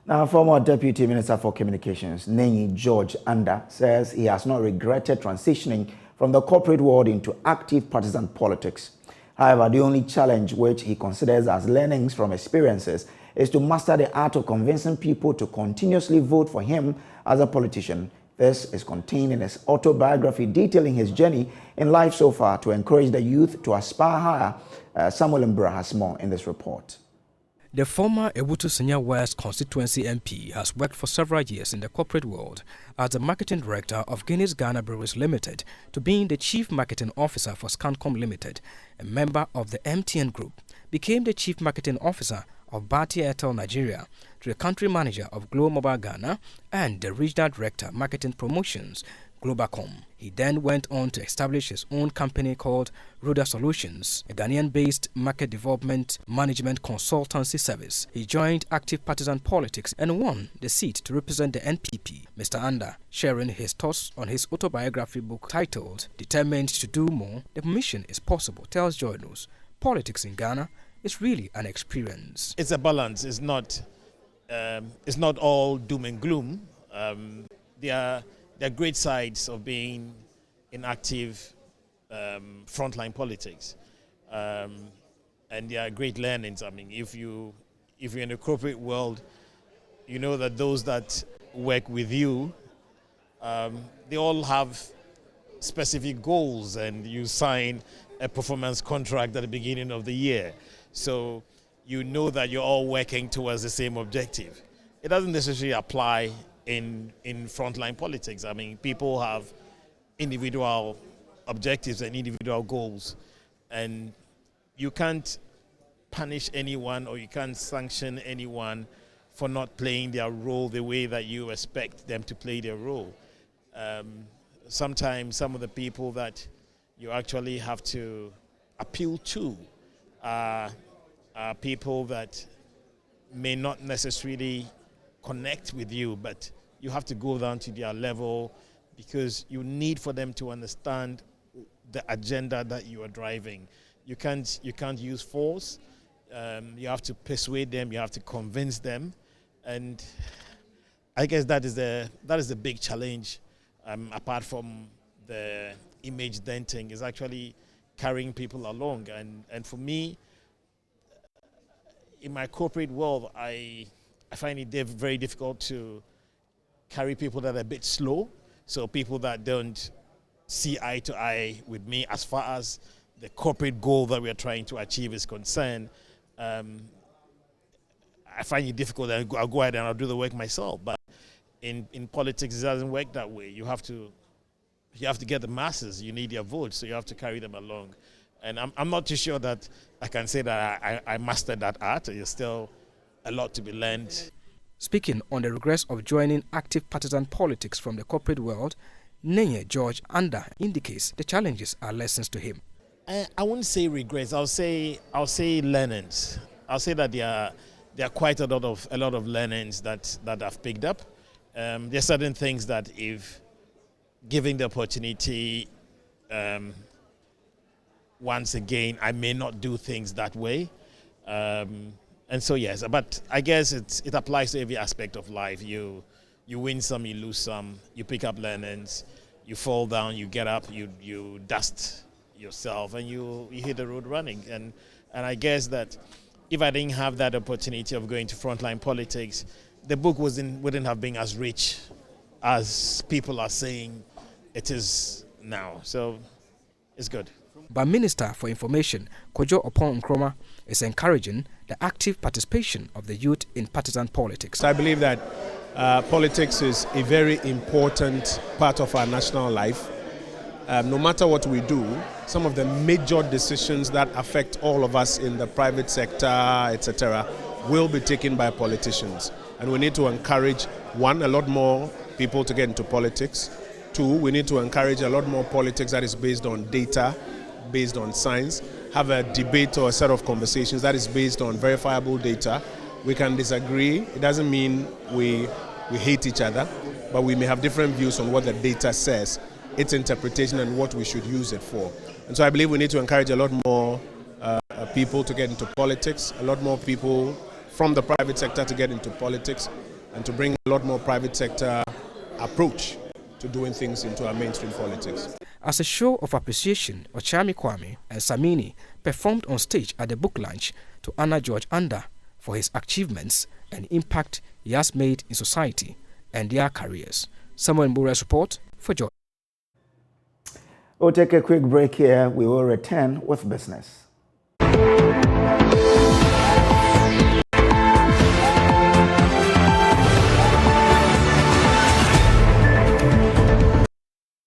Now, former Deputy Minister for Communications, George Andah, says he has not regretted transitioning from the corporate world into active partisan politics. However, the only challenge which he considers as learnings from experiences is to master the art of convincing people to continuously vote for him as a politician. This is contained in his autobiography detailing his journey in life so far to encourage the youth to aspire higher. Samuel Mbra has more in this report. The former Ebutu Senior West constituency MP has worked for several years in the corporate world as the marketing director of Guinness Ghana Breweries Limited to being the chief marketing officer for Scancom Limited, a member of the MTN Group, became the chief marketing officer of Bharti Airtel Nigeria, to the country manager of Glo Mobile Ghana and the regional director marketing promotions Globacom. He then went on to establish his own company called Ruda Solutions, a Ghanaian-based market development management consultancy service. He joined active partisan politics and won the seat to represent the NPP. Mr. Andah, sharing his thoughts on his autobiography book titled Determined to Do More, The Mission is Possible, tells Joy News, politics in Ghana is really an experience. It's a balance. It's not all doom and gloom. There are great sides of being in active frontline politics, and there are great learnings. I mean, if you're in the corporate world, you know that those that work with you, they all have specific goals, and you sign a performance contract at the beginning of the year. So you know that you're all working towards the same objective. It doesn't necessarily apply in frontline politics. I mean, people have individual objectives and individual goals, and you can't punish anyone or you can't sanction anyone for not playing their role the way that you expect them to play their role. Sometimes some of the people that you actually have to appeal to are people that may not necessarily connect with you, but you have to go down to their level because you need for them to understand the agenda that you are driving. You can't use force. You have to persuade them. You have to convince them, and I guess that is the big challenge. Apart from the image denting, is actually carrying people along. And for me, in my corporate world, I find it very difficult to carry people that are a bit slow. So people that don't see eye to eye with me as far as the corporate goal that we are trying to achieve is concerned. I find it difficult. I'll go ahead and I'll do the work myself. But in politics, it doesn't work that way. You have to get the masses. You need their votes, so you have to carry them along. And I'm not too sure that I can say that I mastered that art. There's still a lot to be learned. Speaking on the regrets of joining active partisan politics from the corporate world, George Andah indicates the challenges are lessons to him. I wouldn't say regrets. I'll say learnings. I'll say that there are quite a lot of learnings that I've picked up. There are certain things that, if given the opportunity, once again, I may not do things that way. And so yes, but I guess it applies to every aspect of life. You win some, you lose some, you pick up learnings, you fall down, you get up, you dust yourself, and you hit the road running. And I guess that if I didn't have that opportunity of going to frontline politics, the book wouldn't have been as rich as people are saying it is now. So it's good. But Minister for Information, Kojo Opon Nkrumah, is encouraging the active participation of the youth in partisan politics. I believe that politics is a very important part of our national life. No matter what we do, some of the major decisions that affect all of us in the private sector, etc., will be taken by politicians. And we need to encourage, one, a lot more people to get into politics. Two, we need to encourage a lot more politics that is based on data, based on science, have a debate or a set of conversations that is based on verifiable data. We can disagree. It doesn't mean we hate each other, but we may have different views on what the data says, its interpretation, and what we should use it for. And so I believe we need to encourage a lot more people to get into politics, a lot more people from the private sector to get into politics. and to bring a lot more private sector approach to doing things into our mainstream politics. As a show of appreciation, Ochami Kwame and Samini performed on stage at the book launch to honor George Andah for his achievements and impact he has made in society and their careers. Samuel Mbura's report for George. We'll take a quick break here. We will return with business.